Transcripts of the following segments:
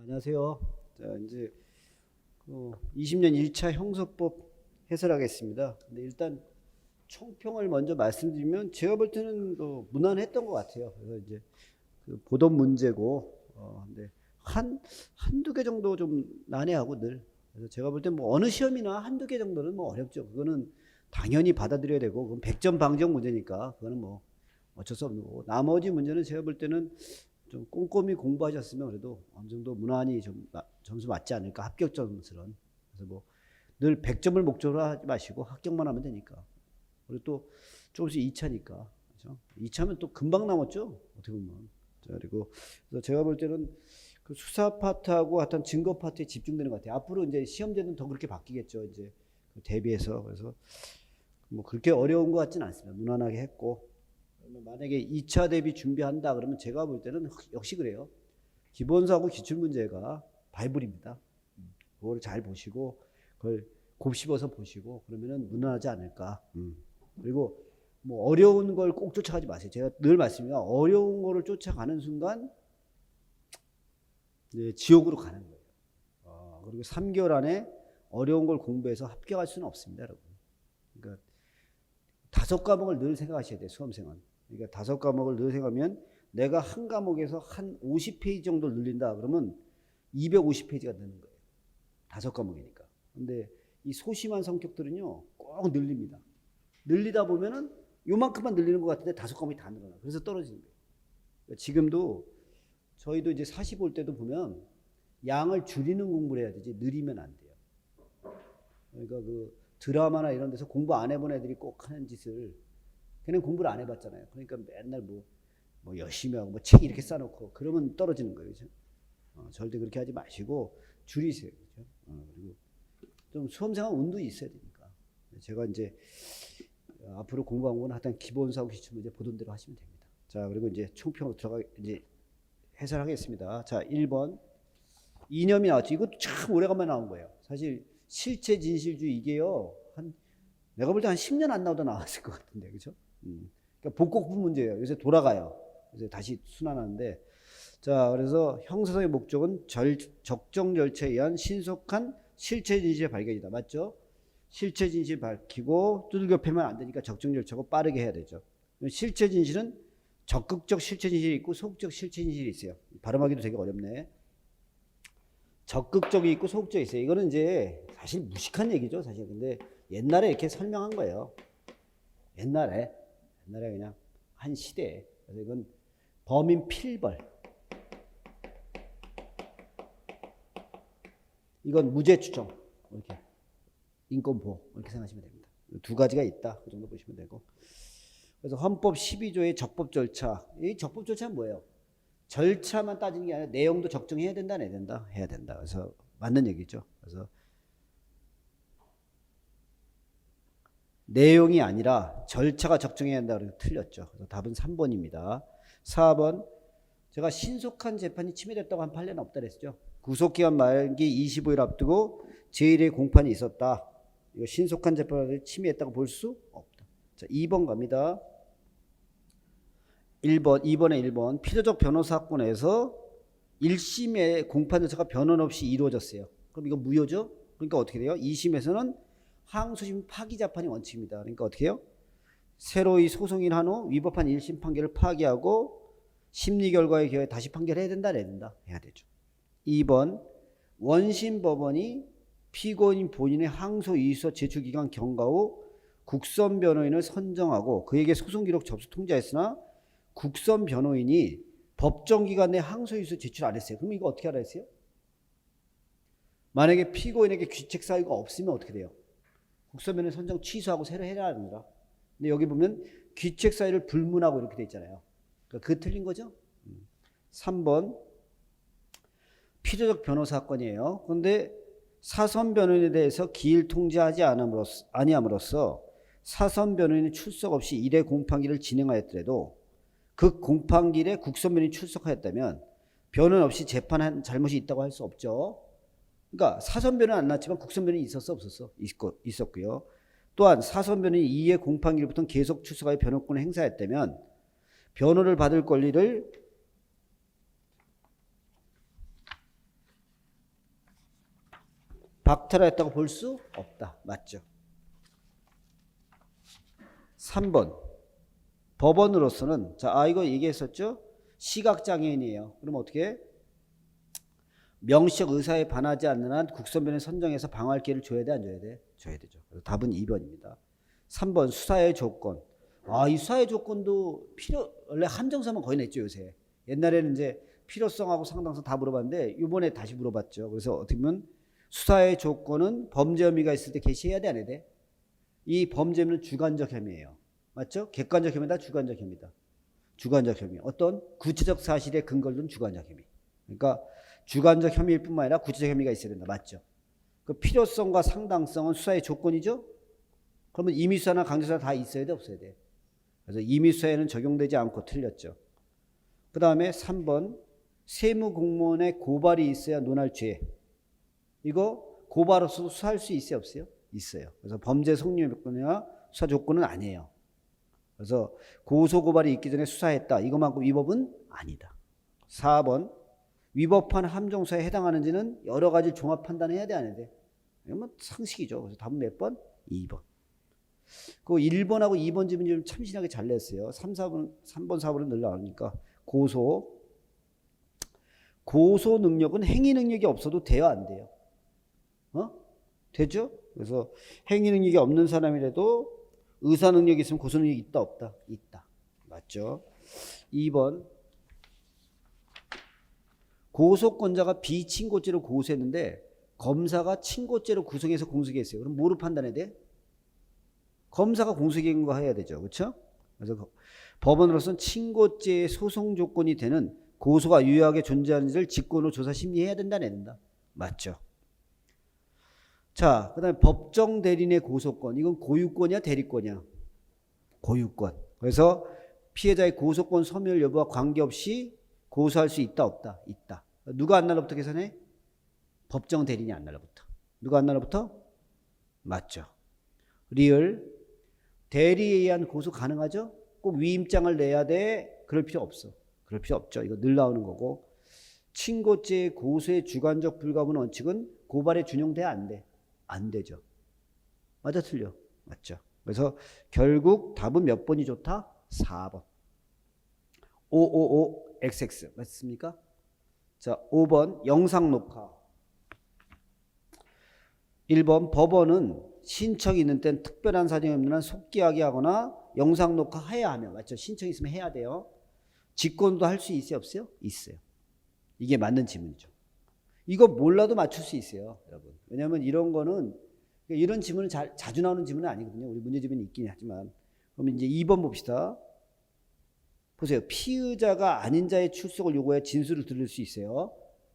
안녕하세요. 자, 이제 20년 1차 형사법 해설하겠습니다. 근데 일단 총평을 먼저 말씀드리면 제가 볼 때는 무난했던 것 같아요. 그래서 이제 그 보던 문제고, 근데 한두 개 정도 좀 난해하고 늘. 그래서 제가 볼 때 뭐 어느 시험이나 한두 개 정도는 뭐 어렵죠. 그거는 당연히 받아들여야 되고, 그건 100점 방정 문제니까 그거는 뭐 어쩔 수 없는 거고. 나머지 문제는 제가 볼 때는 좀 꼼꼼히 공부하셨으면 그래도 어느 정도 무난히 좀 점수 맞지 않을까, 합격 점수는. 그래서 뭐 늘 100점을 목적으로 하지 마시고 합격만 하면 되니까. 그리고 또 조금씩 2차니까. 그렇죠? 2차면 또 금방 남았죠, 어떻게 보면. 자, 그리고 그래서 제가 볼 때는 그 수사 파트하고 하여튼 증거 파트에 집중되는 것 같아요. 앞으로 이제 시험제는 더 그렇게 바뀌겠죠, 이제 그 대비해서. 그래서 뭐 그렇게 어려운 것 같지는 않습니다. 무난하게 했고. 만약에 2차 대비 준비한다 그러면 제가 볼 때는 역시 그래요. 기본서하고 기출문제가 바이블입니다. 그거를 잘 보시고 그걸 곱씹어서 보시고 그러면은 무난하지 않을까. 그리고 뭐 어려운 걸 꼭 쫓아가지 마세요. 제가 늘 말씀드립니다. 어려운 거를 쫓아가는 순간 이제 지옥으로 가는 거예요. 그리고 3개월 안에 어려운 걸 공부해서 합격할 수는 없습니다, 여러분. 그러니까 5과목을 늘 생각하셔야 돼요, 수험생은. 그러니까 5과목을 늘 생각하면 내가 한 과목에서 한 50페이지 정도 늘린다 그러면 250페이지가 느는 거예요. 5과목이니까. 근데 이 소심한 성격들은요, 꼭 늘립니다. 늘리다 보면은 요만큼만 늘리는 것 같은데 5과목이 다 늘어나. 그래서 떨어지는 거예요. 그러니까 지금도 저희도 이제 40올 때도 보면 양을 줄이는 공부를 해야 되지 늘리면 안 돼요. 그러니까 그 드라마나 이런 데서 공부 안 해본 애들이 꼭 하는 짓을, 걔는 공부를 안 해봤잖아요. 그러니까 맨날 뭐 열심히 하고 뭐 책 이렇게 써놓고 그러면 떨어지는 거예요. 그렇죠? 절대 그렇게 하지 마시고 줄이세요. 그렇죠? 그리고 좀 수험생활 운도 있어야 되니까. 제가 이제 앞으로 공부한 건 하여튼 기본사고 기출문제 보던 대로 하시면 됩니다. 자, 그리고 이제 총평으로 이제 해설하겠습니다. 자, 1번 이념이 나왔죠. 이것도 참 오래간만에 나온 거예요. 사실 실체 진실주의 이게요, 내가 볼 때 한 10년 안 나오다 나왔을 것 같은데, 그죠? 그러니까 복곡부 문제예요. 요새 돌아가요. 요새 다시 순환하는데. 자, 그래서 형사소의 목적은 적정 절차에 의한 신속한 실체 진실의 발견이다. 맞죠? 실체 진실 밝히고 두들겨 패면 안 되니까 적정 절차고 빠르게 해야 되죠. 실체 진실은 적극적 실체 진실이 있고 소극적 실체 진실이 있어요. 발음하기도 되게 어렵네. 적극적이 있고 소극적이 있어요. 이거는 이제 사실 무식한 얘기죠, 사실. 근데 옛날에 이렇게 설명한 거예요. 옛날에 그냥 한 시대에. 그래서 이건 범인 필벌. 이건 무죄 추정. 이렇게 인권 보호 이렇게 생각하시면 됩니다. 두 가지가 있다. 그 정도 보시면 되고. 그래서 헌법 12조의 적법 절차. 이 적법 절차는 뭐예요? 절차만 따지는 게 아니라 내용도 적정해야 된다, 안 해야 된다? 해야 된다. 그래서 맞는 얘기죠. 그래서 내용이 아니라 절차가 적정해야 한다. 그래서 틀렸죠. 그래서 답은 3번입니다. 4번 제가 신속한 재판이 침해됐다고 한 판례는 없다 그랬죠. 구속기간 말기 25일 앞두고 제1의 공판이 있었다. 이거 신속한 재판을 침해했다고 볼 수 없다. 자, 2번 갑니다. 2번에 1번 필요적 변호 사건에서 1심의 공판 절차가 변론 없이 이루어졌어요. 그럼 이거 무효죠? 그러니까 어떻게 돼요? 2심에서는 항소심 파기 재판이 원칙입니다. 그러니까 어떻게 해요? 새로이 소송인 한 후 위법한 1심 판결을 파기하고 심리 결과에 기하여 다시 판결해야 된다, 해야 된다? 해야 되죠. 2번 원심 법원이 피고인 본인의 항소 이의서 제출 기간 경과 후 국선 변호인을 선정하고 그에게 소송 기록 접수 통지했으나 국선 변호인이 법정 기간 내 항소 이의서 제출 안 했어요. 그럼 이거 어떻게 하라 했어요? 만약에 피고인에게 귀책 사유가 없으면 어떻게 돼요? 국선 변호인 선정 취소하고 새로 해라 합니다. 근데 여기 보면 귀책 사유를 불문하고 이렇게 돼 있잖아요. 그러니까 그거 틀린 거죠? 3번 필요적 변호 사건이에요. 그런데 사선 변호인에 대해서 기일 통지하지 아니함으로써 사선 변호인이 출석 없이 1회 공판기를 진행하였더라도 그 공판기일에 국선 변호인이 출석하였다면 변호인 없이 재판한 잘못이 있다고 할 수 없죠. 그러니까 사선 변호는 안 났지만 국선 변호인이 있었어, 없었어? 있었고요. 또한 사선 변호인이 2회 공판기일부터 계속 출석하여 변호권을 행사했다면 변호를 받을 권리를 박탈했다고 볼 수 없다. 맞죠? 3번. 법원으로서는 자, 이거 얘기했었죠? 시각장애인이에요. 그럼 어떻게 해? 명시적 의사에 반하지 않는 한 국선변을 선정해서 방어할 기회를 줘야 돼, 안 줘야 돼? 줘야 되죠. 그래서 답은 2번입니다. 3번 수사의 조건. 이 수사의 조건도 원래 함정사만 거의 냈죠, 요새. 옛날에는 이제 필요성하고 상당성 다 물어봤는데 이번에 다시 물어봤죠. 그래서 어떻게 보면 수사의 조건은 범죄 혐의가 있을 때 개시해야 돼, 안 해야 돼? 이 범죄 혐의는 주관적 혐의예요. 맞죠? 객관적 혐의다, 주관적 혐의다. 주관적 혐의. 어떤 구체적 사실에 근거를 둔 주관적 혐의. 그러니까 주관적 혐의일 뿐만 아니라 구체적 혐의가 있어야 된다. 맞죠? 그 필요성과 상당성은 수사의 조건이죠? 그러면 임의수사나 강제수사 다 있어야 돼, 없어야 돼? 그래서 임의수사에는 적용되지 않고 틀렸죠. 그 다음에 3번 세무공무원의 고발이 있어야 논할 죄. 이거 고발 없어도 수사할 수 있어요, 없어요? 있어요. 그래서 범죄 성립 요건이나 수사 조건은 아니에요. 그래서 고소고발이 있기 전에 수사했다. 이것만큼 위법은 아니다. 4번 위법한 함정수사에 해당하는지는 여러 가지 종합 판단해야 돼, 안 해야 돼? 이건 상식이죠. 그래서 답은 몇 번? 2번. 그 1번하고 2번 질문 좀 참신하게 잘 냈어요. 3번, 4번은 늘 나오니까 고소 능력은 행위 능력이 없어도 돼요, 안 돼요? 되죠? 그래서 행위 능력이 없는 사람이라도 의사 능력이 있으면 고소 능력이 있다, 없다? 있다. 맞죠? 2번 고소권자가 비친고죄로 고소했는데 검사가 친고죄로 구성해서 공소했어요. 그럼 뭐로 판단해야 돼? 검사가 공소한 거 해야 되죠. 그렇죠? 그래서 법원으로서는 친고죄의 소송 조건이 되는 고소가 유효하게 존재하는지를 직권으로 조사 심리해야 된다, 안 된다? 맞죠? 자, 그 다음에 법정 대리인의 고소권. 이건 고유권이야, 대리권이야? 고유권. 그래서 피해자의 고소권 소멸 여부와 관계없이 고소할 수 있다, 없다? 있다. 누가 안 날로부터 계산해? 법정 대리인이 안 날로부터. 누가 안 날로부터? 맞죠. 리을. 대리에 의한 고소 가능하죠? 꼭 위임장을 내야 돼? 그럴 필요 없어. 그럴 필요 없죠. 이거 늘 나오는 거고. 친고죄 고소의 주관적 불가분 원칙은 고발에 준용돼야 안 돼? 안 되죠. 맞아, 틀려? 맞죠. 그래서 결국 답은 몇 번이 좋다? 4번. 555XX 맞습니까? 자, 5번 영상 녹화. 1번 법원은 신청이 있는 때는 특별한 사정이 없는 한 속기하게 하거나 영상 녹화해야 하며, 맞죠? 신청이 있으면 해야 돼요. 직권도 할 수 있어요, 없어요? 있어요. 이게 맞는 질문이죠. 이거 몰라도 맞출 수 있어요, 여러분. 왜냐하면 이런 거는, 이런 질문은 자주 나오는 질문은 아니거든요. 우리 문제 질문이 있긴 하지만. 그럼 이제 2번 봅시다. 보세요. 피의자가 아닌 자의 출석을 요구해 진술을 들을 수 있어요.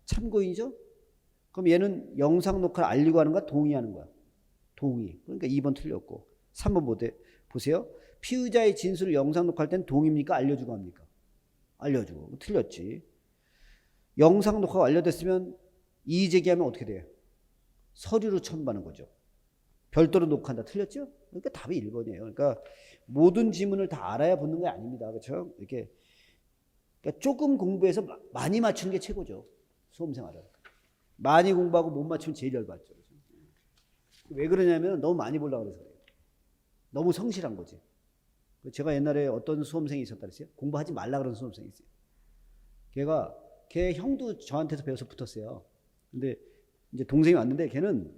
참고인이죠? 그럼 얘는 영상 녹화를 알리고 하는 거야? 동의하는 거야? 동의. 그러니까 2번 틀렸고. 3번 보세요. 피의자의 진술을 영상 녹화할 땐 동의입니까? 알려주고 합니까? 알려주고. 틀렸지. 영상 녹화가 완료됐으면 이의 제기하면 어떻게 돼요? 서류로 첨부하는 거죠. 별도로 녹화한다. 틀렸죠? 그러니까 답이 1번이에요. 그러니까 모든 지문을 다 알아야 붙는 게 아닙니다. 그렇죠? 이렇게 그러니까 조금 공부해서 많이 맞추는 게 최고죠. 수험생활은. 많이 공부하고 못 맞추면 제일 열받죠. 왜 그러냐면 너무 많이 보려고 그래서 그래요. 너무 성실한 거지. 제가 옛날에 어떤 수험생이 있었다 그랬어요. 공부하지 말라 그런 수험생이 있어요. 걔 형도 저한테서 배워서 붙었어요. 근데 이제 동생이 왔는데 걔는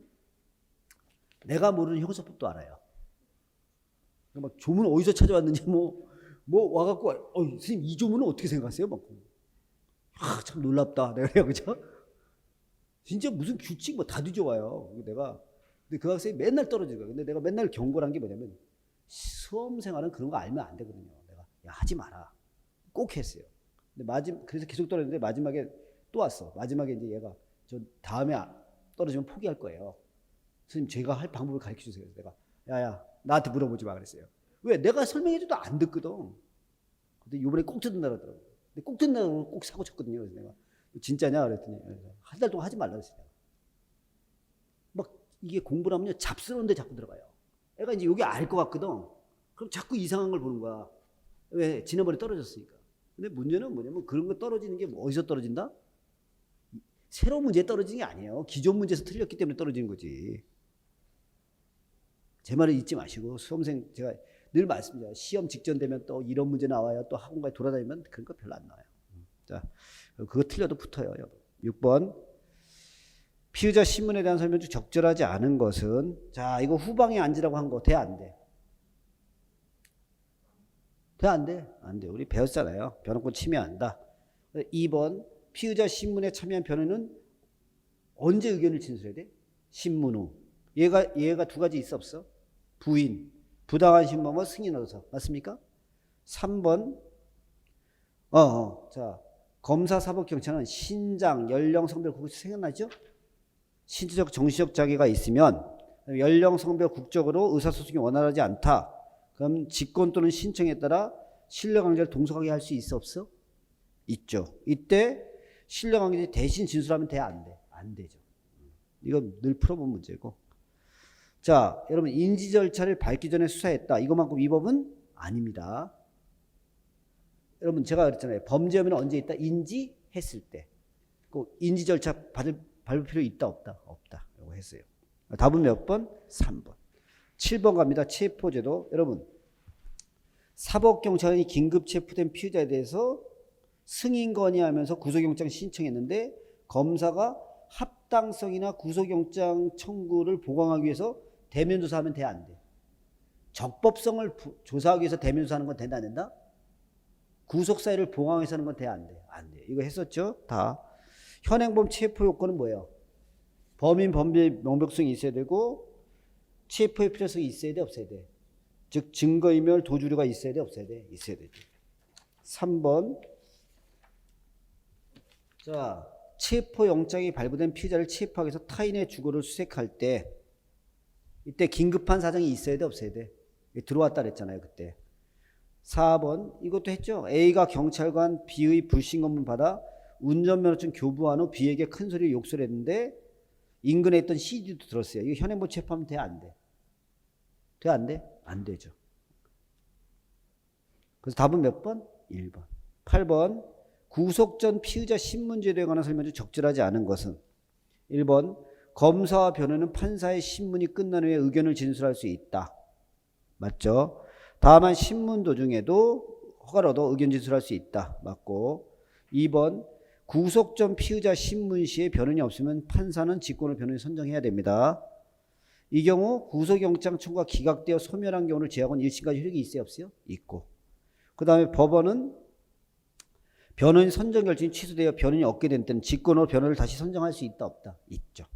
내가 모르는 형사법도 알아요. 막 조문 어디서 찾아왔는지 뭐 와갖고 선생님 이 조문은 어떻게 생각하세요? 막 참 놀랍다. 내가 그래요, 그죠? 진짜 무슨 규칙 다 뒤져와요. 근데 그 학생이 맨날 떨어지는 거야. 근데 내가 맨날 경고를 한 게 뭐냐면 수험생활은 그런 거 알면 안 되거든요. 내가 야 하지 마라. 꼭 했어요. 근데 그래서 계속 떨어졌는데 마지막에 또 왔어. 마지막에 이제 얘가 저 다음에 떨어지면 포기할 거예요. 선생님 제가 할 방법을 가르쳐 주세요. 그래서 내가 야야 나한테 물어보지 마 그랬어요. 왜? 내가 설명해줘도 안 듣거든. 근데 이번에 꼭 듣는다 그러더라고. 근데 꼭 듣는다고 꼭 사고 쳤거든요. 그래서 내가 진짜냐 그랬더니 한 달 동안 하지 말라 그랬어요. 막 이게 공부를 하면요 잡스러운 데 자꾸 들어가요. 애가 이제 여기 알 것 같거든. 그럼 자꾸 이상한 걸 보는 거야. 왜? 지난번에 떨어졌으니까. 근데 문제는 뭐냐면 그런 거 떨어지는 게 어디서 떨어진다? 새로운 문제에 떨어진 게 아니에요. 기존 문제에서 틀렸기 때문에 떨어지는 거지. 제 말을 잊지 마시고 수험생 제가 늘 말씀드려요. 시험 직전 되면 또 이런 문제 나와요. 또 학원까지 돌아다니면 그런 거 별로 안 나와요. 자, 그거 틀려도 붙어요, 여러분. 6번. 피의자 신문에 대한 설명 중 적절하지 않은 것은, 자, 이거 후방에 앉으라고 한 거 돼, 안 돼? 돼, 안 돼? 안 돼. 우리 배웠잖아요. 변호권 침해한다. 2번. 피의자 신문에 참여한 변호인은 언제 의견을 진술해야 돼? 신문 후. 얘가 두 가지 있어, 없어? 부인, 부당한 신범과 승인으로서. 맞습니까? 3번. 자, 검사, 사법, 경찰은 신장, 연령, 성별, 국적 생각나죠? 신체적, 정신적 자기가 있으면 연령, 성별, 국적으로 의사소통이 원활하지 않다. 그럼 직권 또는 신청에 따라 신뢰관계를 동석하게 할 수 있어, 없어? 있죠. 이때 신뢰관계 대신 진술하면 돼, 안 돼? 안 되죠. 이거 늘 풀어본 문제고. 자, 여러분 인지 절차를 밟기 전에 수사했다. 이것만큼 위법은 아닙니다. 여러분 제가 그랬잖아요. 범죄 혐의는 언제 있다? 인지했을 때. 꼭 인지 절차 밟을 필요 있다, 없다? 없다. 라고 했어요. 답은 몇 번? 3번. 7번 갑니다. 체포제도. 여러분 사법경찰이 긴급 체포된 피의자에 대해서 승인 건의하면서 구속영장 신청했는데 검사가 합당성이나 구속영장 청구를 보강하기 위해서 대면 조사하면 돼, 안 돼? 적법성을 조사하기 위해서 대면 조사하는 건 된다, 안 된다? 구속 사유를 보강해서 하는 건 돼, 안 돼? 안 돼. 이거 했었죠? 다. 현행범 체포 요건은 뭐예요? 범인 범죄 명백성이 있어야 되고 체포의 필요성이 있어야 돼, 없어야 돼? 즉 증거인멸 도주류가 있어야 돼, 없어야 돼? 있어야 되죠. 3번. 자, 체포영장이 발부된 피의자를 체포하기 위해서 타인의 주거를 수색할 때 이때 긴급한 사정이 있어야 돼, 없어야 돼? 들어왔다 그랬잖아요, 그때. 4번. 이것도 했죠. A가 경찰관 B의 불신검문 받아 운전면허증 교부한 후 B에게 큰 소리로 욕설을 했는데 인근에 있던 CD도 들었어요. 이거 현행범 체포하면 돼, 안 돼? 돼, 안 돼? 안 되죠. 그래서 답은 몇 번? 1번. 8번. 구속 전 피의자 신문제도에 관한 설명 중 적절하지 않은 것은 1번. 검사와 변호인은 판사의 신문이 끝난 후에 의견을 진술할 수 있다. 맞죠? 다만 신문 도중에도 허가를 얻어 의견 진술할 수 있다. 맞고. 2번. 구속 전 피의자 신문 시에 변호인이 없으면 판사는 직권을 변호인 선정해야 됩니다. 이 경우 구속영장 청구가 기각되어 소멸한 경우를 제하고는 1심까지 효력이 있어요, 없어요? 있고. 그 다음에 법원은 변호인 선정 결정이 취소되어 변호인이 얻게 된 때는 직권으로 변호를 다시 선정할 수 있다, 없다? 있죠.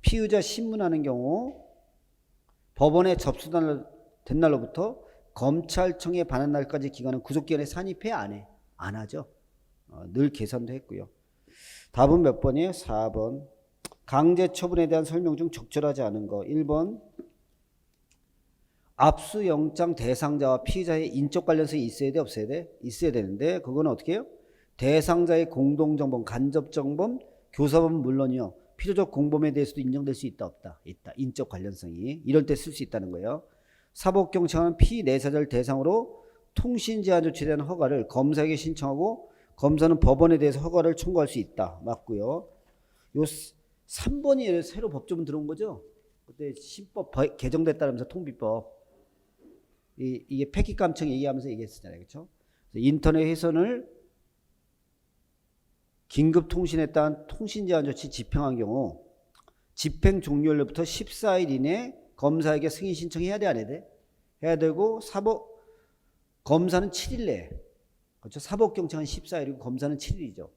피의자 신문하는 경우 법원에 접수된 날로부터 검찰청에 반환 날까지 기간은 구속기간에 산입해, 안 해? 안 하죠. 늘 계산도 했고요. 답은 몇 번이에요? 4번. 강제 처분에 대한 설명 중 적절하지 않은 거. 1번. 압수영장 대상자와 피의자의 인적 관련성이 있어야 돼, 없어야 돼? 있어야 되는데 그거는 어떻게 해요? 대상자의 공동정범, 간접정범, 교사범은 물론이요. 필요적 공범에 대해서도 인정될 수 있다, 없다? 있다. 인적 관련성이. 이럴 때 쓸 수 있다는 거예요. 사법경찰은 피내사자를 대상으로 통신제한 조치에 대한 허가를 검사에게 신청하고 검사는 법원에 대해서 허가를 청구할 수 있다. 맞고요. 요 3번이 새로 법조문 들어온 거죠. 그때 신법 개정됐다면서 통비법. 이게 폐기감청 얘기하면서 얘기했었잖아요. 그렇죠? 인터넷 회선을 긴급 통신에 따른 통신 제한 조치 집행한 경우 집행 종료일로부터 14일 이내 검사에게 승인 신청해야 돼, 안 해야 돼? 해야 되고 검사는 7일 내에. 그렇죠? 사법경찰은 14일이고 검사는 7일이죠.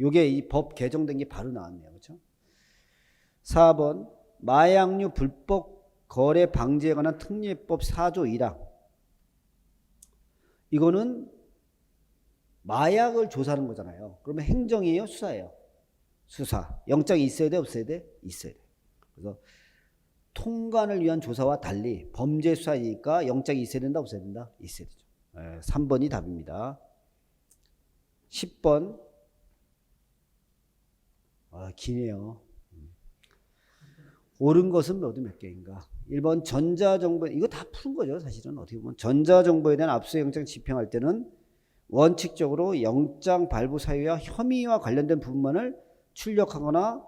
요게 이 법 개정된 게 바로 나왔네요. 그렇죠? 4번. 마약류 불법 거래 방지에 관한 특례법 4조 1항. 이거는 마약을 조사하는 거잖아요. 그러면 행정이에요, 수사예요? 수사. 영장이 있어야 돼, 없어야 돼? 있어야 돼. 그래서 통관을 위한 조사와 달리 범죄 수사이니까 영장이 있어야 된다, 없어야 된다? 있어야 되죠. 3번이 답입니다. 10번. 기네요. 옳은 것은 모두 몇 개인가? 1번 전자정보. 이거 다 푸는 거죠, 사실은. 어떻게 보면 전자정보에 대한 압수영장 집행할 때는 원칙적으로 영장 발부 사유와 혐의와 관련된 부분만을 출력하거나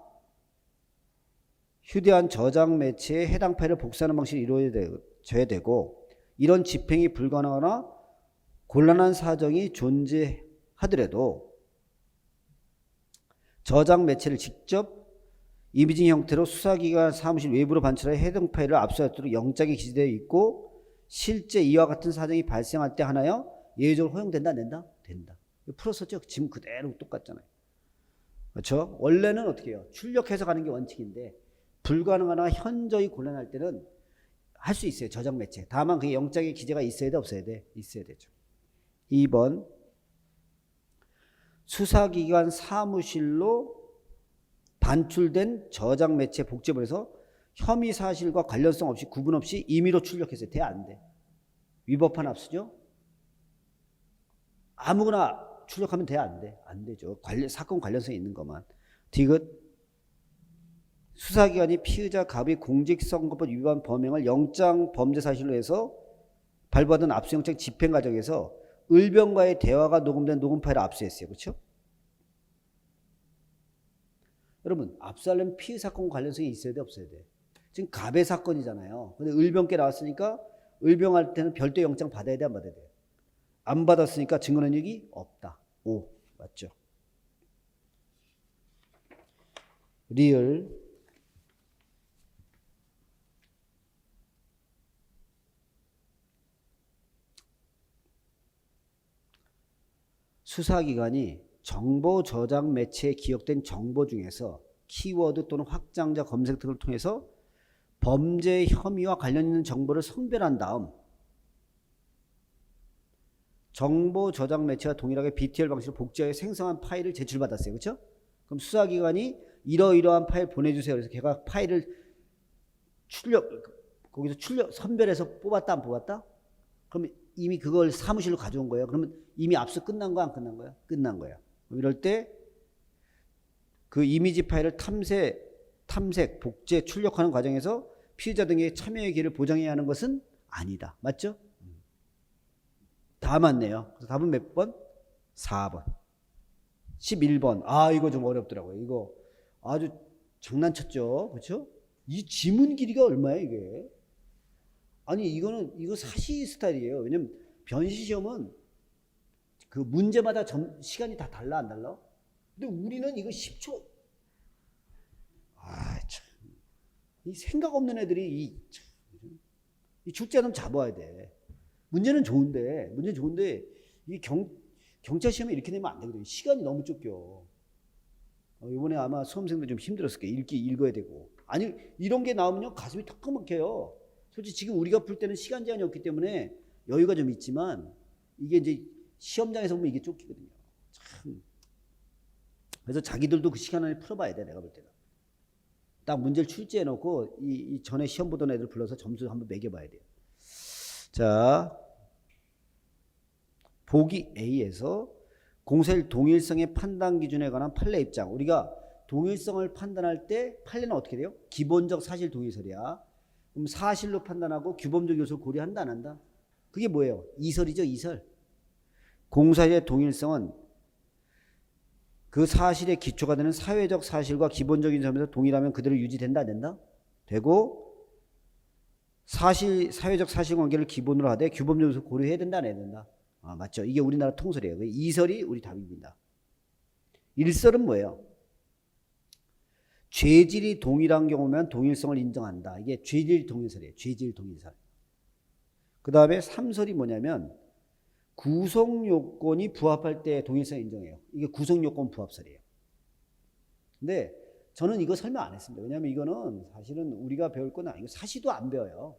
휴대한 저장 매체에 해당 파일을 복사하는 방식이 이루어져야 되고, 이런 집행이 불가능하거나 곤란한 사정이 존재하더라도 저장 매체를 직접 이미징 형태로 수사기관 사무실 외부로 반출하여 해당 파일을 압수하도록 영장이 기재되어 있고, 실제 이와 같은 사정이 발생할 때 하나요? 예외적으로 허용된다, 안 된다? 된다. 풀었었죠? 지금 그대로 똑같잖아요. 그렇죠? 원래는 어떻게 해요? 출력해서 가는 게 원칙인데 불가능하거나 현저히 곤란할 때는 할 수 있어요. 저장 매체. 다만 그게 영장의 기재가 있어야 돼, 없어야 돼? 있어야 되죠. 2번, 수사기관 사무실로 반출된 저장 매체 복제본에서 혐의 사실과 관련성 없이 구분 없이 임의로 출력해서 돼, 안 돼? 위법한 압수죠? 아무거나 출력하면 돼, 안 돼? 안 되죠. 사건 관련성이 있는 것만. 디귿, 수사기관이 피의자 갑의 공직선거법 위반 범행을 영장 범죄 사실로 해서 발부하던 압수영장 집행 과정에서 을병과의 대화가 녹음된 녹음 파일을 압수했어요. 그렇죠? 여러분, 압수하려면 피의 사건 관련성이 있어야 돼, 없어야 돼? 지금 갑의 사건이잖아요. 근데 을병께 나왔으니까 을병할 때는 별도 영장 받아야 돼, 안 받아야 돼? 안 받았으니까 증거 능력이 없다. 5. 맞죠? 리을. 수사기관이 정보 저장 매체에 기억된 정보 중에서 키워드 또는 확장자 검색 등을 통해서 범죄 혐의와 관련 있는 정보를 선별한 다음 정보 저장 매체와 동일하게 BTL 방식으로 복제하여 생성한 파일을 제출받았어요. 그렇죠? 그럼 수사기관이 이러이러한 파일 보내주세요. 그래서 걔가 파일을 거기서 선별해서 뽑았다, 안 뽑았다? 그럼 이미 그걸 사무실로 가져온 거예요. 그러면 이미 압수 끝난 거야, 안 끝난 거야? 끝난 거야. 이럴 때 그 이미지 파일을 탐색, 복제, 출력하는 과정에서 피의자 등의 참여의 기회를 보장해야 하는 것은 아니다. 맞죠? 다 맞네요. 그래서 답은 몇 번? 4번. 11번. 아, 이거 좀 어렵더라고요. 이거 아주 장난쳤죠. 그렇죠? 이 지문 길이가 얼마예요, 이게? 아니, 이거 사시 스타일이에요. 왜냐면 변시 시험은 그 문제마다 시간이 다 달라, 안 달라? 근데 우리는 이거 10초. 아, 참. 이 생각 없는 애들이 이 출제는 잡아야 돼. 문제는 좋은데 이 경찰 시험에 이렇게 내면 안 되거든요. 시간이 너무 쫓겨. 이번에 아마 수험생들 좀 힘들었을 거예요. 읽어야 되고. 아니, 이런 게 나오면요, 가슴이 턱 막혀요. 솔직히 지금 우리가 풀 때는 시간 제한이 없기 때문에 여유가 좀 있지만 이게 이제 시험장에서 보면 이게 쫓기거든요. 참. 그래서 자기들도 그 시간 안에 풀어봐야 돼, 내가 볼 때는. 딱 문제를 출제해놓고 이 전에 시험 보던 애들 불러서 점수 한번 매겨봐야 돼요. 자, 보기 A에서 공소일 동일성의 판단 기준에 관한 판례 입장. 우리가 동일성을 판단할 때 판례는 어떻게 돼요? 기본적 사실 동일설이야. 그럼 사실로 판단하고 규범적 요소를 고려한다, 안 한다? 그게 뭐예요? 이설이죠, 이설. 공사일의 동일성은 그 사실의 기초가 되는 사회적 사실과 기본적인 점에서 동일하면 그대로 유지된다, 안 된다? 되고, 사회적 사실관계를 기본으로 하되 규범적 요소를 고려해야 된다, 안 해야 된다? 아, 맞죠? 이게 우리나라 통설이에요. 이설이 우리 답입니다. 일설은 뭐예요? 죄질이 동일한 경우면 동일성을 인정한다. 이게 죄질 동일설이에요. 죄질 동일설. 그 다음에 3설이 뭐냐면 구성요건이 부합할 때 동일성 인정해요. 이게 구성요건 부합설이에요. 근데 저는 이거 설명 안 했습니다. 왜냐하면 이거는 사실은 우리가 배울 건 아니고 사시도 안 배워요.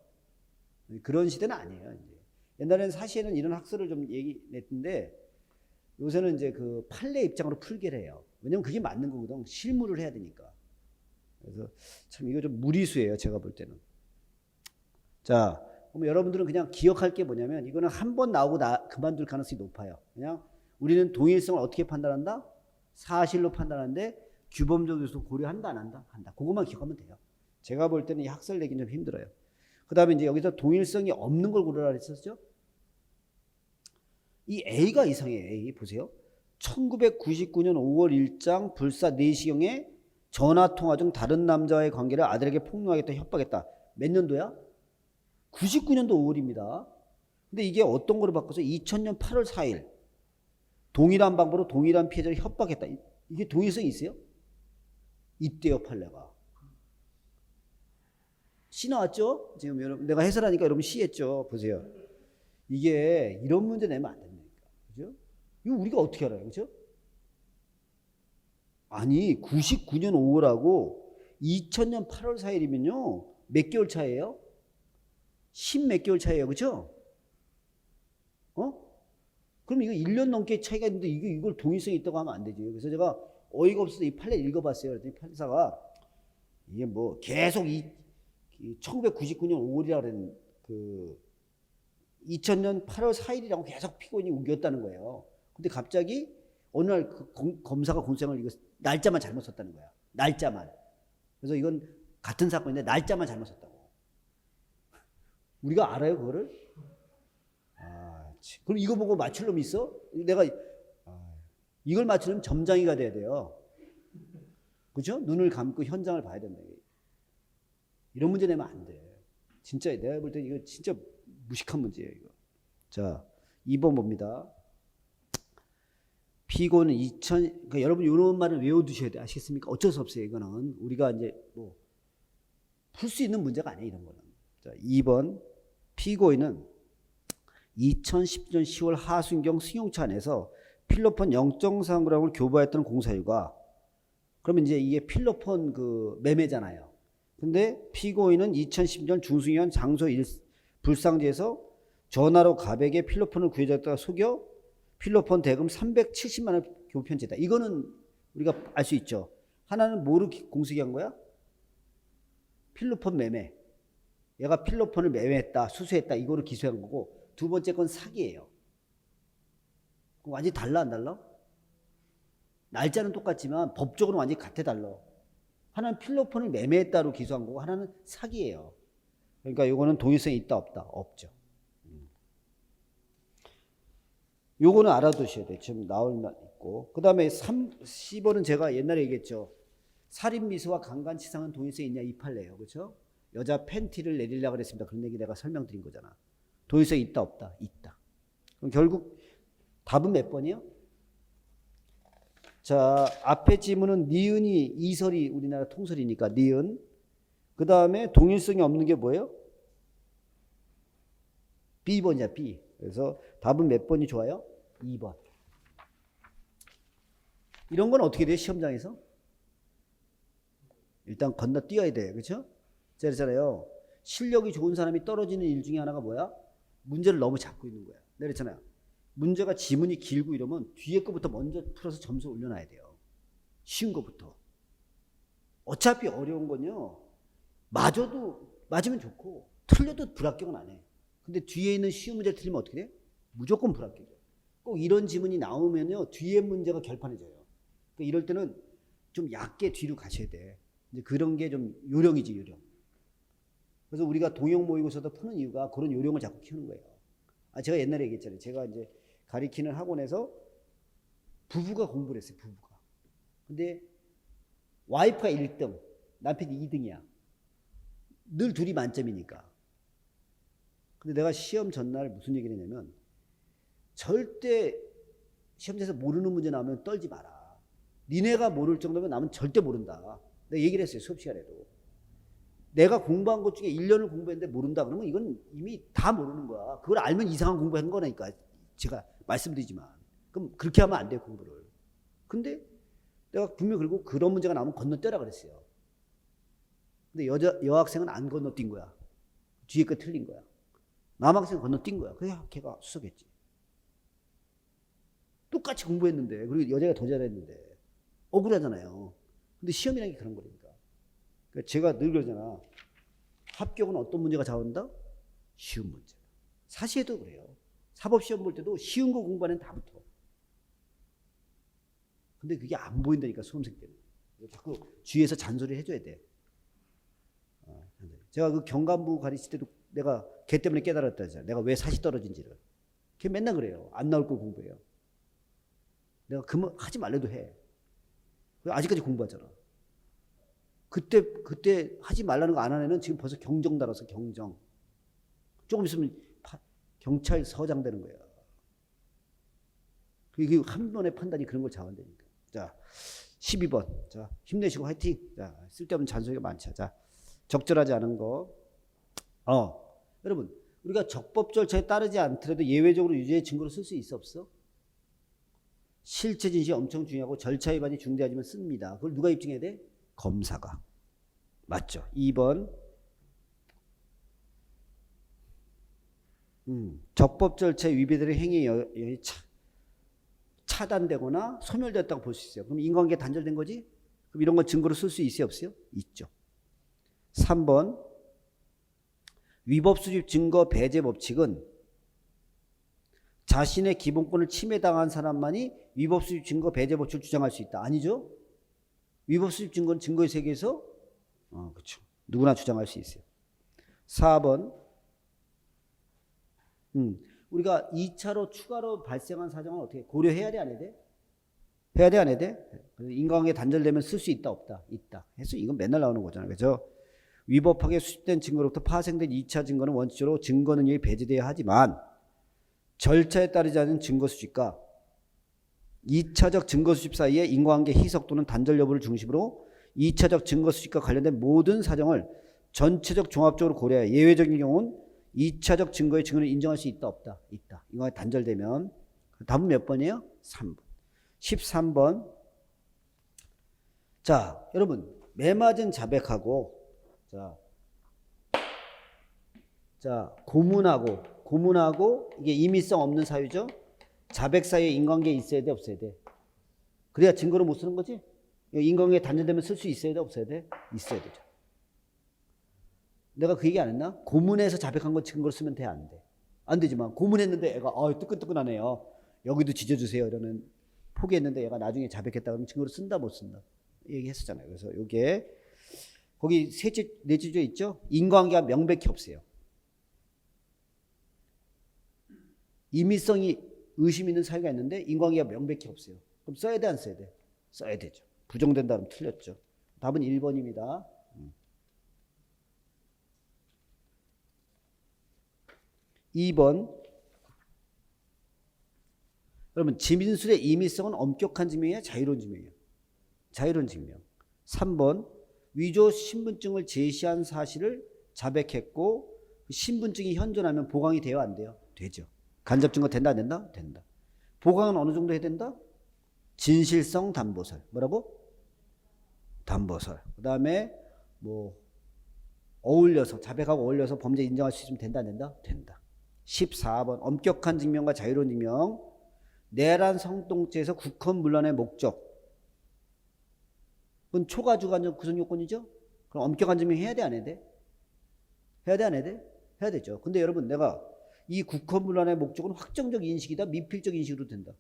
그런 시대는 아니에요. 이제. 옛날에는 사시에는 이런 학설을 좀 얘기했는데 요새는 이제 그 판례 입장으로 풀게를 해요. 왜냐면 그게 맞는 거거든. 실무를 해야 되니까. 그래서 참 이거 좀 무리수예요. 제가 볼 때는. 자, 그럼 여러분들은 그냥 기억할 게 뭐냐면 이거는 한 번 나오고 그만둘 가능성이 높아요. 그냥 우리는 동일성을 어떻게 판단한다? 사실로 판단하는데 규범적 요소 고려한다, 안 한다? 한다. 그것만 기억하면 돼요. 제가 볼 때는 이 학설 내기는 좀 힘들어요. 그 다음에 이제 여기서 동일성이 없는 걸 고르라 했었죠? 이 A가 이상해요. A 보세요. 1999년 5월 1장 불사 4시경에 전화통화 중 다른 남자와의 관계를 아들에게 폭로하겠다 협박했다. 몇 년도야? 99년도 5월입니다. 근데 이게 어떤 거로 바꿔서 2000년 8월 4일 동일한 방법으로 동일한 피해자를 협박했다. 이게 동일성이 있어요? 있대요. 판례가. 시 나왔죠? 지금 여러분 내가 해설하니까 여러분 시 했죠? 보세요. 이게 이런 문제 내면 안 됩니다. 그죠? 이거 우리가 어떻게 알아요? 그죠? 아니 99년 5월하고 2000년 8월 4일이면요 몇 개월 차이에요? 10 몇 개월 차이에요. 그죠? 그럼 이거 1년 넘게 차이가 있는데 이걸 동일성이 있다고 하면 안 되지. 그래서 제가 어이가 없어서 이 판례 읽어봤어요. 그랬더니 판사가 이게 뭐 계속 1999년 5월이라 그랬는 그 2000년 8월 4일이라고 계속 피고인이 우겼다는 거예요. 근데 갑자기 어느 날 그 검사가 공소장을 이거 날짜만 잘못 썼다는 거야. 날짜만. 그래서 이건 같은 사건인데 날짜만 잘못 썼다고. 우리가 알아요 그거를? 그럼 이거 보고 맞출 놈 있어? 내가 이걸 맞추려면 점장이가 돼야 돼요. 그죠? 눈을 감고 현장을 봐야 된다. 이런 문제 내면 안 돼. 진짜 내가 볼 때 이거 진짜 무식한 문제예요. 이거. 자, 2번 봅니다. 피고는 그러니까 여러분 이런 말을 외워두셔야 돼. 아시겠습니까? 어쩔 수 없어요. 이거는 우리가 이제 뭐 풀 수 있는 문제가 아니에요. 이런 거는. 자, 2번 피고인은 2010년 10월 하순경 승용차 안에서 필로폰 0.3g을 교부했던 공사유가 그러면 이제 이게 필로폰 그 매매잖아요. 근데 피고인은 2010년 중승현 장소 불상지에서 전화로 가백에 필로폰을 구해줬다가 속여 필로폰 대금 370만 원 교부 편지했다. 이거는 우리가 알 수 있죠. 하나는 뭐로 공수기 한 거야? 필로폰 매매. 얘가 필로폰을 매매했다, 수수했다 이거를 기소한 거고 두 번째 건 사기예요. 완전히 달라 안 달라? 날짜는 똑같지만 법적으로 완전히 같아 달라. 하나는 필로폰을 매매했다로 기소한 거고 하나는 사기예요. 그러니까 이거는 동일성이 있다 없다? 없죠. 요거는 알아두셔야 돼요. 지금 나올 만 있고. 그 다음에 10번은 제가 옛날에 얘기했죠. 살인미수와 강간치상은 동일성이 있냐 이 판례예요. 그렇죠? 여자 팬티를 내리려고 그랬습니다. 그런 얘기 내가 설명드린 거잖아. 동일성이 있다 없다? 있다. 그럼 결국 답은 몇 번이요? 자, 앞에 지문은 니은이 이설이 우리나라 통설이니까 니은. 그 다음에 동일성이 없는 게 뭐예요? B번이야 B. 그래서 답은 몇 번이 좋아요? 2번. 이런 건 어떻게 돼요? 시험장에서? 일단 건너뛰어야 돼요. 그렇죠? 제가 그랬잖아요. 실력이 좋은 사람이 떨어지는 일 중에 하나가 뭐야? 문제를 너무 잡고 있는 거야. 내가 그랬잖아요. 문제가 지문이 길고 이러면 뒤에 거부터 먼저 풀어서 점수 올려놔야 돼요. 쉬운 거부터. 어차피 어려운 건요. 맞으면 좋고 틀려도 불합격은 안 해. 근데 뒤에 있는 쉬운 문제를 틀리면 어떻게 돼? 무조건 불합격이에요. 꼭 이런 지문이 나오면요. 뒤에 문제가 결판해져요. 그러니까 이럴 때는 좀 얕게 뒤로 가셔야 돼. 이제 그런 게 좀 요령이지, 요령. 그래서 우리가 동영 모의고사도 푸는 이유가 그런 요령을 자꾸 키우는 거예요. 제가 옛날에 얘기했잖아요. 제가 이제 가리키는 학원에서 부부가 공부를 했어요, 부부가. 근데 와이프가 1등, 남편이 2등이야. 늘 둘이 만점이니까. 근데 내가 시험 전날 무슨 얘기를 했냐면 절대 시험장에서 모르는 문제 나오면 떨지 마라. 니네가 모를 정도면 나는 절대 모른다. 내가 얘기를 했어요, 수업 시간에도. 내가 공부한 것 중에 1년을 공부했는데 모른다 그러면 이건 이미 다 모르는 거야. 그걸 알면 이상한 공부한 거니까 제가 말씀드리지만. 그럼 그렇게 하면 안 돼요, 공부를. 근데 내가 분명히 그리고 그런 문제가 나오면 건너뛰라 그랬어요. 근데 여학생은 안 건너뛴 거야. 뒤에 거 틀린 거야. 남학생은 건너뛴 거야. 그래야 걔가 수석했지. 똑같이 공부했는데 그리고 여자가 더 잘했는데 억울하잖아요. 근데 시험이라는 게 그런 거니까. 그러니까 제가 늘 그러잖아. 합격은 어떤 문제가 잡아온다? 쉬운 문제. 사시에도 그래요. 사법시험 볼 때도 쉬운 거 공부하는 다 붙어. 근데 그게 안 보인다니까, 수험생 때는. 자꾸 주위에서 잔소리 해줘야 돼. 제가 그 경간부 가르칠 때도 내가 걔 때문에 깨달았다 했잖아. 내가 왜 사시 떨어진지를. 걔 맨날 그래요. 안 나올 걸 공부해요. 내가 그만 하지 말래도 해. 아직까지 공부하잖아. 그때 하지 말라는 거 안 하는 애는 지금 벌써 경정 달아서 경정. 조금 있으면 경찰서장 되는 거야. 이게 한 번의 판단이 그런 걸 잡아내니까. 자, 12번. 자, 힘내시고 화이팅. 자, 쓸데없는 잔소리가 많죠. 자, 적절하지 않은 거. 여러분, 우리가 적법 절차에 따르지 않더라도 예외적으로 유죄의 증거로 쓸 수 있어 없어? 실체 진실이 엄청 중요하고 절차 위반이 중대하지만 씁니다. 그걸 누가 입증해야 돼? 검사가. 맞죠? 2번. 적법 절차에 위배되는 행위에 차단되거나 소멸됐다고 볼 수 있어요. 그럼 인과관계 단절된 거지? 그럼 이런 건 증거로 쓸 수 있어요 없어요? 있죠. 3번. 위법 수집 증거 배제 법칙은 자신의 기본권을 침해당한 사람만이 위법 수집 증거 배제 법칙을 주장할 수 있다. 아니죠? 위법 수집 증거는 증거의 세계에서 그렇죠. 누구나 주장할 수 있어요. 4번. 우리가 2차로 추가로 발생한 사정은 어떻게 고려해야 돼, 안 해야 돼? 해야 돼, 안 해야 돼? 인과관계 단절되면 쓸 수 있다, 없다? 있다. 해서 이건 맨날 나오는 거잖아요. 그죠? 위법하게 수집된 증거로부터 파생된 2차 증거는 원칙적으로 증거 능력이 배제되어야 하지만 절차에 따르지 않은 증거 수집과 2차적 증거 수집 사이의 인과관계 희석 또는 단절 여부를 중심으로 2차적 증거 수집과 관련된 모든 사정을 전체적 종합적으로 고려해 예외적인 경우는 2차적 증거의 증거를 인정할 수 있다 없다? 있다. 인과관계 단절되면. 답은 몇 번이에요? 3번. 13번. 자, 여러분 매맞은 자백하고 자 고문하고 이게 임의성 없는 사유죠. 자백 사이에 인과관계 있어야 돼 없어야 돼? 그래야 증거로 못 쓰는 거지. 인과관계 단절되면 쓸 수 있어야 돼 없어야 돼? 있어야 되죠. 내가 그 얘기 안 했나? 고문해서 자백한 건 증거로 쓰면 돼 안 돼? 안 되지만 고문했는데 애가 뜨끈뜨끈하네요. 여기도 지져주세요 이러는 포기했는데 얘가 나중에 자백했다 그러면 증거로 쓴다 못 쓴다 얘기했었잖아요. 그래서 이게 거기 넷째 주에 있죠. 인과관계가 명백히 없어요. 임의성이 의심 있는 사유가 있는데 인과관계가 명백히 없어요. 그럼 써야 돼 안 써야 돼? 써야 되죠. 부정된다 그러면 틀렸죠. 답은 1번입니다. 2번. 여러분 진술의 임의성은 엄격한 증명이야 자유로운 증명이야? 자유로운 증명. 3번. 위조 신분증을 제시한 사실을 자백했고 신분증이 현존하면 보강이 돼요 안 돼요? 되죠. 간접 증거 된다 안 된다? 된다. 보강은 어느 정도 해야 된다? 진실성 담보설. 뭐라고? 담보설. 그 다음에 어울려서 자백하고 어울려서 범죄 인정할 수 있으면 된다 안 된다? 된다. 14번. 엄격한 증명과 자유로운 증명. 내란 성동죄에서 국헌문란의 목적. 그건 초과주관적 구성 요건이죠? 그럼 엄격한 증명 해야 돼 안 해야 돼? 해야 돼 안 해야 돼? 해야 되죠. 근데 여러분 내가 이 국헌문란의 목적은 확정적 인식이다 미필적 인식으로 된다.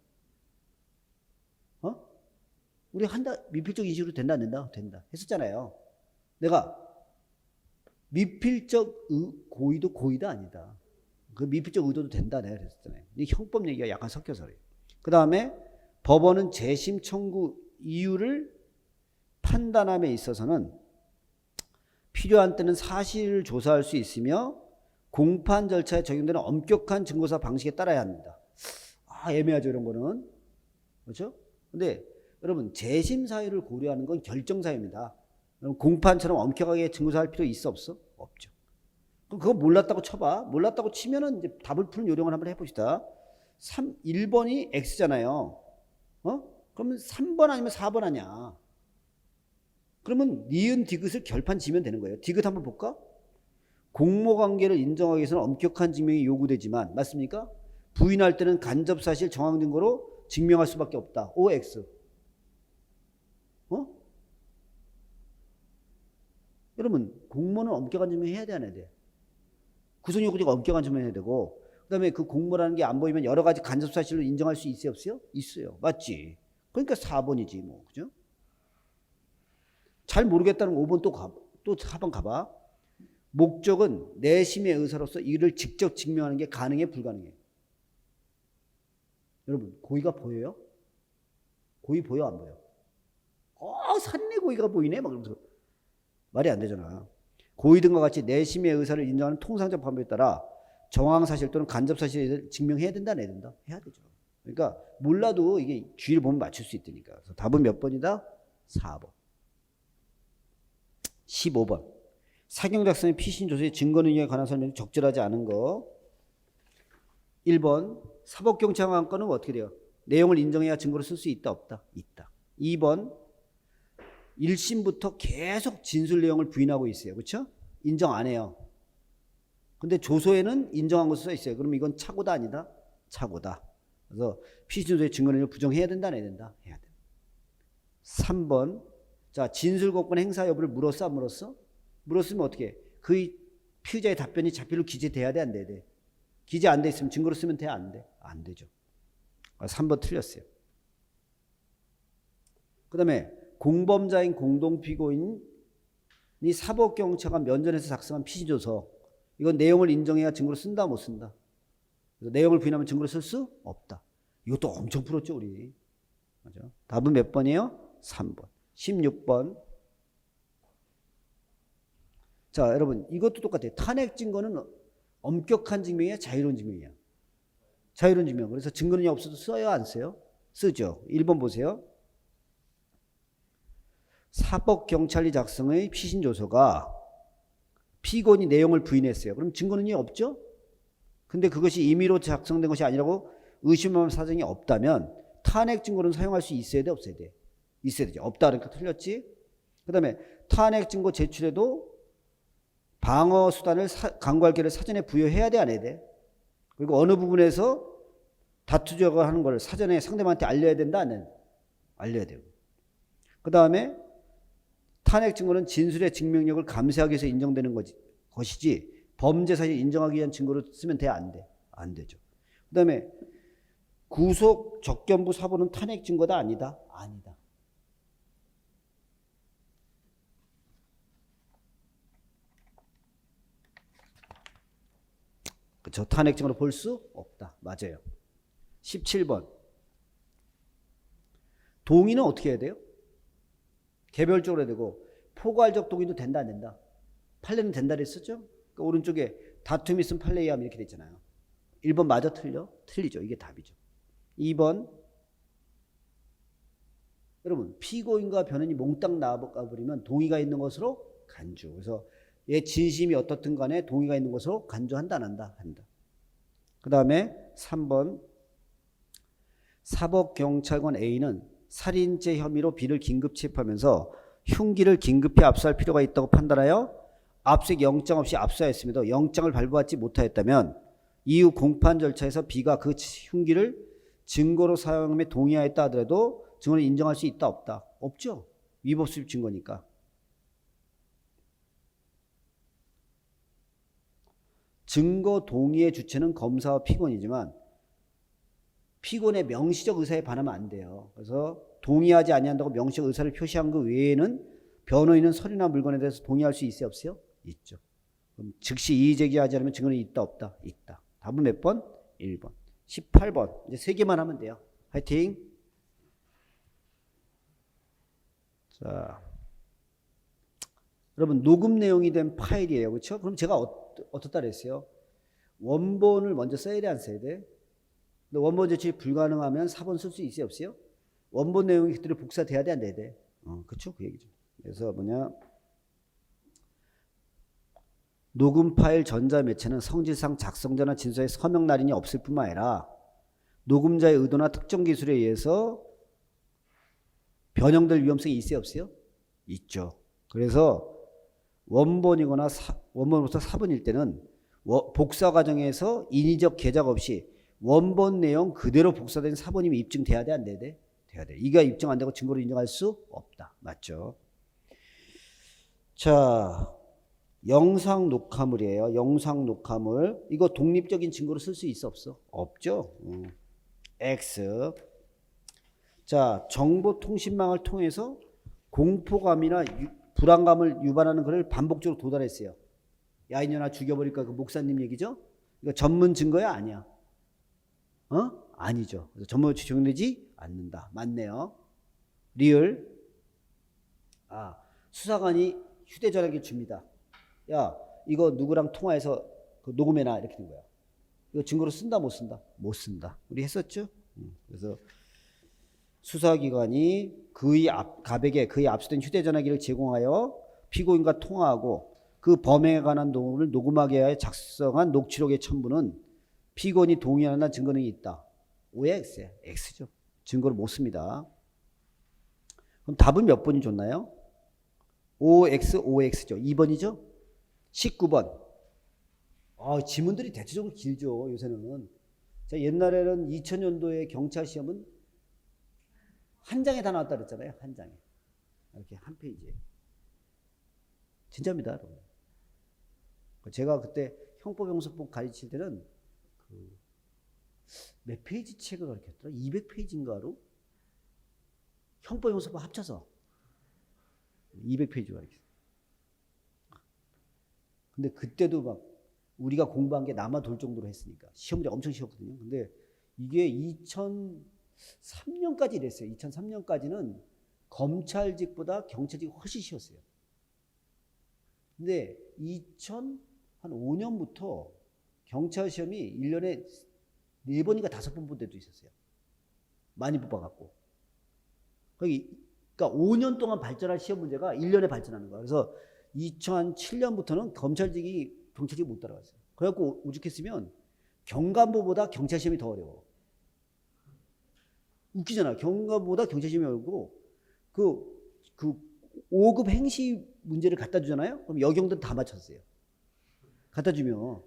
우리 미필적 인식으로 된다 안 된다? 된다. 했었잖아요. 내가 미필적 고의도 고의다 아니다. 그 미필적 의도도 된다 내가 그랬었잖아요. 이 형법 얘기가 약간 섞여서 그래요. 그 다음에 법원은 재심 청구 이유를 판단함에 있어서는 필요한 때는 사실을 조사할 수 있으며 공판 절차에 적용되는 엄격한 증거사 방식에 따라야 합니다. 애매하죠 이런 거는. 그렇죠? 근데 여러분 재심 사유를 고려하는 건 결정 사유입니다. 그럼 공판처럼 엄격하게 증거사할 필요 있어 없어? 없죠. 그럼 그거 몰랐다고 쳐봐. 몰랐다고 치면은 이제 답을 푸는 요령을 한번 해봅시다. 1번이 X잖아요. 그러면 3번 아니면 4번 아니야. 그러면 니은 디귿을 결판 지면 되는 거예요. 디귿 한번 볼까? 공모관계를 인정하기 위해서는 엄격한 증명이 요구되지만 맞습니까? 부인할 때는 간접사실 정황 증거로 증명할 수밖에 없다. OX. 여러분 공모는 엄격한 증명해야 돼 안 해야 돼? 구성요구제가 엄격한 증명해야 되고 그 다음에 그 공모라는 게 안 보이면 여러 가지 간접사실로 인정할 수 있어요 없어요? 있어요. 맞지? 그러니까 4번이지 뭐. 그죠? 잘 모르겠다는 5번 또 4번 가봐. 목적은 내심의 의사로서 이를 직접 증명하는 게 가능해 불가능해? 여러분 고의가 보여요? 고의 보여 안 보여? 살인의 고의가 보이네 막 그러면서 말이 안 되잖아. 고의 등과 같이 내심의 의사를 인정하는 통상적 판별에 따라 정황사실 또는 간접사실을 증명해야 된다 안 해야 된다? 해야 되죠. 그러니까 몰라도 이게 주의를 보면 맞출 수 있으니까. 그래서 답은 몇 번이다? 4번. 15번. 사경 작성의 피신 조서의 증거 능력에 관한 설명이 적절하지 않은 거. 1번. 사법경찰관 건은 어떻게 돼요? 내용을 인정해야 증거로 쓸 수 있다 없다? 있다. 2번. 1심부터 계속 진술 내용을 부인하고 있어요. 그렇죠? 인정 안 해요. 근데 조서에는 인정한 것으로 써 있어요. 그럼 이건 착오다 아니다? 착오다. 그래서 피신 조서의 증거 능력을 부정해야 된다 안 해야 된다? 해야 돼. 3번. 자, 진술거건 행사 여부를 물었어 안 물었어? 물었으면 어떻게 해? 그 피의자의 답변이 자필로 기재돼야 돼 안 돼야 돼? 기재 안 돼 있으면 증거로 쓰면 돼 안 돼? 안 되죠. 3번 틀렸어요. 그 다음에 공범자인 공동피고인이 사법경찰관 면전에서 작성한 피신조서, 이건 내용을 인정해야 증거로 쓴다 못 쓴다? 그래서 내용을 부인하면 증거로 쓸 수 없다. 이것도 엄청 풀었죠 우리. 맞죠? 답은 몇 번이에요? 3번. 16번. 자, 여러분 이것도 똑같아요. 탄핵 증거는 엄격한 증명이야 자유로운 증명이야? 자유로운 증명. 그래서 증거능력 없어도 써요 안 써요? 쓰죠. 1번 보세요. 사법경찰이 작성의 피신조서가 피고인이 내용을 부인했어요. 그럼 증거능력이 없죠? 근데 그것이 임의로 작성된 것이 아니라고 의심할 사정이 없다면 탄핵 증거는 사용할 수 있어야 돼 없어야 돼? 있어야 되죠. 없다 그러니까 틀렸지. 그 다음에 탄핵 증거 제출에도 방어 수단을 강구할 기회를 사전에 부여해야 돼 안 해야 돼? 그리고 어느 부분에서 다투자고 하는 걸 사전에 상대방한테 알려야 된다 안 해? 알려야 돼요. 그 다음에 탄핵 증거는 진술의 증명력을 감시하기 위해서 인정되는 것이지 범죄 사실 인정하기 위한 증거로 쓰면 돼 안 돼? 안 되죠. 그 다음에 구속 적견부 사본은 탄핵 증거다 아니다? 아니다. 그렇죠. 탄핵 증거로 볼 수 없다. 맞아요. 17번. 동의는 어떻게 해야 돼요? 개별적으로 해야 되고 포괄적 동의도 된다 안 된다? 판례는 된다 그랬었죠? 그러니까 오른쪽에 다툼이 있으면 판례에 하면 이렇게 돼 있잖아요. 1번 맞아 틀려? 틀리죠. 이게 답이죠. 2번. 여러분 피고인과 변호인이 몽땅 나와버리면 동의가 있는 것으로 간주. 그래서 얘 진심이 어떻든 간에 동의가 있는 것으로 간주한다 안 한다? 한다. 그 다음에 3번. 사법경찰관 A는 살인죄 혐의로 B를 긴급 체포하면서 흉기를 긴급히 압수할 필요가 있다고 판단하여 압수수색 영장 없이 압수하였음에도 영장을 발부받지 못하였다면 이후 공판 절차에서 B가 그 흉기를 증거로 사용함에 동의하였다 하더라도 증거를 인정할 수 있다 없다? 없죠. 위법 수입 증거니까. 증거 동의의 주체는 검사와 피고인이지만 피고인의 명시적 의사에 반하면 안 돼요. 그래서 동의하지 아니한다고 명시적 의사를 표시한 것 외에는 변호인은 서류나 물건에 대해서 동의할 수 있어요 없어요? 있죠. 그럼 즉시 이의 제기하지 않으면 증거는 있다 없다? 있다. 답은 몇 번? 1번. 18번. 이제 3개만 하면 돼요. 화이팅. 자, 여러분 녹음 내용이 된 파일이에요. 그렇죠? 그럼 제가 어떻다 그랬어요? 원본을 먼저 써야 돼 안 써야 돼? 근데 원본 제출이 불가능하면 4번 쓸 수 있어요 없어요? 원본 내용이 그대로 복사돼야 돼 안 돼야 돼? 그렇죠? 그 얘기죠. 그래서 뭐냐? 녹음 파일 전자매체는 성질상 작성자나 진술자의 서명 날인이 없을 뿐만 아니라 녹음자의 의도나 특정 기술에 의해서 변형될 위험성이 있어요 없어요? 있죠. 그래서 원본이거나 원본으로서 사본일 때는 복사 과정에서 인위적 개작 없이 원본 내용 그대로 복사된 사본임이 입증돼야 돼 안 돼야 돼? 돼야 돼. 이가 입증 안 되고 증거로 인정할 수 없다. 맞죠? 자, 영상 녹화물이에요. 영상 녹화물. 이거 독립적인 증거로 쓸 수 있어 없어? 없죠. X. 자, 정보통신망을 통해서 공포감이나 불안감을 유발하는 글을 반복적으로 도달했어요. 야 이년아 죽여버릴까 그 목사님 얘기죠? 이거 전문 증거야 아니야? 아니죠. 그래서 전모조치 적용되지 않는다. 맞네요. 리을. 수사관이 휴대전화기를 줍니다. 야, 이거 누구랑 통화해서 그 녹음해놔. 이렇게 된 거야. 이거 증거로 쓴다 못 쓴다? 못 쓴다. 우리 했었죠? 그래서 수사기관이 가백에 그의 압수된 휴대전화기를 제공하여 피고인과 통화하고 그 범행에 관한 녹음을 녹음하게 하여 작성한 녹취록의 첨부는 피고인이 동의하는 증거는 있다. O야 X야? X죠. 증거를 못 씁니다. 그럼 답은 몇 번이 좋나요? OX, OX죠. 2번이죠? 19번. 지문들이 대체적으로 길죠. 요새는. 자, 옛날에는 2000년도에 경찰 시험은 한 장에 다 나왔다 그랬잖아요. 한 장에. 이렇게 한 페이지에. 진짜입니다, 여러분. 제가 그때 형법용서법 가르칠 때는 몇 페이지 책을 가르쳤더라? 200페이지인가로? 형법용서법 합쳐서 200페이지 가르쳤어요. 근데 그때도 막 우리가 공부한 게 남아 돌 정도로 했으니까 시험들이 엄청 쉬웠거든요. 근데 이게 2003년까지 이랬어요. 2003년까지는 검찰직보다 경찰직이 훨씬 쉬웠어요. 근데 2005년부터 경찰 시험이 1년에 4번인가 5번 본 데도 있었어요. 많이 뽑아갖고. 그러니까 5년 동안 발전할 시험 문제가 1년에 발전하는 거야. 그래서 2007년부터는 검찰직이 경찰직이 못 따라갔어요. 그래갖고 오죽했으면 경감보보다 경찰 시험이 더 어려워. 웃기잖아. 경감보다 경찰 시험이 어렵고 그 5급 행시 문제를 갖다 주잖아요. 그럼 여경들 다 맞췄어요. 갖다 주면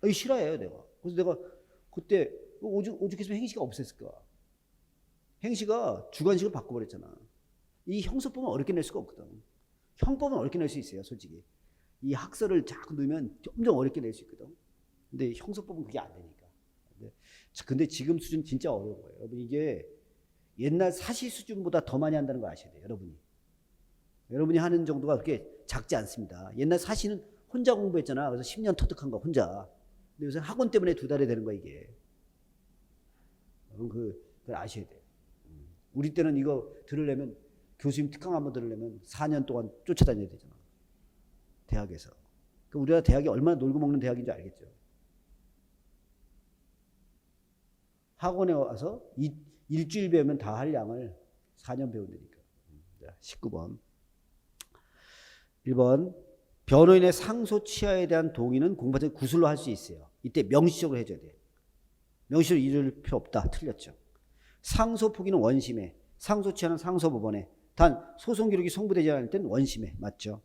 이거 싫어해요, 내가. 그래서 내가 그때 오죽했으면 행시가 없었을까. 행시가 주관식을 바꿔버렸잖아. 이 형사법은 어렵게 낼 수가 없거든. 형법은 어렵게 낼 수 있어요, 솔직히. 이 학설을 자꾸 넣으면 점점 어렵게 낼 수 있거든. 근데 형사법은 그게 안 되니까. 근데 지금 수준 진짜 어려운 거예요. 여러분, 이게 옛날 사시 수준보다 더 많이 한다는 거 아셔야 돼요, 여러분이. 여러분이 하는 정도가 그렇게 작지 않습니다. 옛날 사시는 혼자 공부했잖아. 그래서 10년 터득한 거 혼자. 근데 요새 학원 때문에 2달에 되는 거야, 이게. 여러분, 그걸 아셔야 돼요. 우리 때는 이거 들으려면, 교수님 특강 한번 들으려면 4년 동안 쫓아다녀야 되잖아. 대학에서. 그러니까 우리가 대학이 얼마나 놀고 먹는 대학인 줄 알겠죠. 학원에 와서 일주일 배우면 다 할 양을 4년 배운다니까. 19번. 1번. 변호인의 상소 취하에 대한 동의는 공판장이 구술로 할 수 있어요. 이때 명시적으로 해줘야 돼요. 명시적으로 이를 필요 없다. 틀렸죠. 상소 포기는 원심에, 상소 취하는 상소법원에, 단 소송 기록이 송부되지 않을 땐 원심에. 맞죠?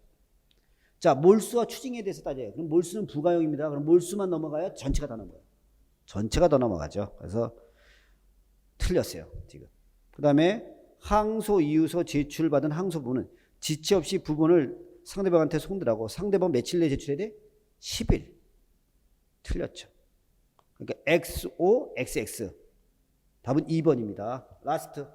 자, 몰수와 추징에 대해서 따져요. 그럼 몰수는 부가용입니다. 그럼 몰수만 넘어가야 전체가 다 넘어가요. 전체가 더 넘어가죠. 그래서 틀렸어요, 지금. 그 다음에 항소 이유서 제출받은 항소부는 지체 없이 부분을 상대방한테 송달하고 상대방 며칠 내에 제출해야 돼? 10일. 틀렸죠. 그러니까 XO, XX. 답은 2번입니다. 라스트.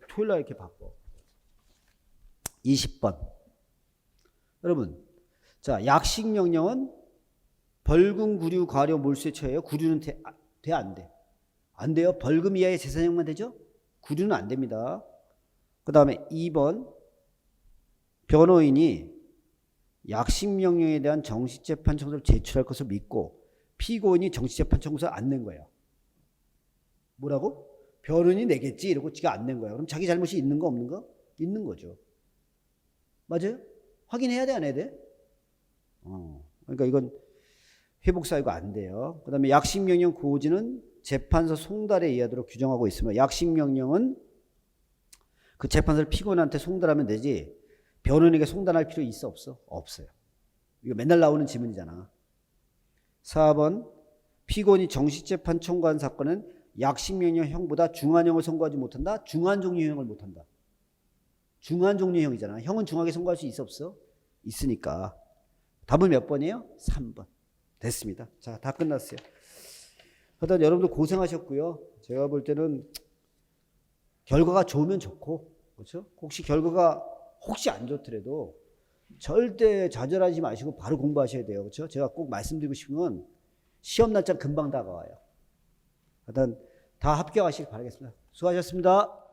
토요일날 이렇게 바빠. 20번. 여러분, 자, 약식명령은 벌금, 구류, 과료, 몰수에 처해요. 구류는 돼, 안 돼? 안 돼요. 벌금 이하의 재산형만 되죠? 구류는 안 됩니다. 그 다음에 2번. 변호인이 약식명령에 대한 정식재판 청구서를 제출할 것을 믿고 피고인이 정식재판 청구서를 안 낸 거예요. 뭐라고? 변호인이 내겠지 이러고 지가 안 낸 거야. 그럼 자기 잘못이 있는 거 없는 거? 있는 거죠. 맞아요? 확인해야 돼, 안 해야 돼? 그러니까 이건 회복사유가 안 돼요. 그 다음에 약식명령 고지는 재판서 송달에 의하도록 규정하고 있으며 약식명령은 그 재판서를 피고인한테 송달하면 되지 변호인에게 송달할 필요 있어 없어? 없어요. 이거 맨날 나오는 지문이잖아. 4번 피고인이 정식재판 청구한 사건은 약식명령형보다 중한형을 선고하지 못한다? 중한종류형을 못한다. 중한종류형이잖아. 형은 중하게 선고할 수 있어 없어? 있으니까. 답은 몇 번이에요? 3번. 됐습니다. 자, 다 끝났어요. 하여튼 여러분들 고생하셨고요. 제가 볼 때는 결과가 좋으면 좋고, 그렇죠? 혹시 결과가 혹시 안 좋더라도 절대 좌절하지 마시고 바로 공부하셔야 돼요. 그렇죠? 제가 꼭 말씀드리고 싶은 건 시험 날짜 금방 다가와요. 하여튼 다 합격하시길 바라겠습니다. 수고하셨습니다.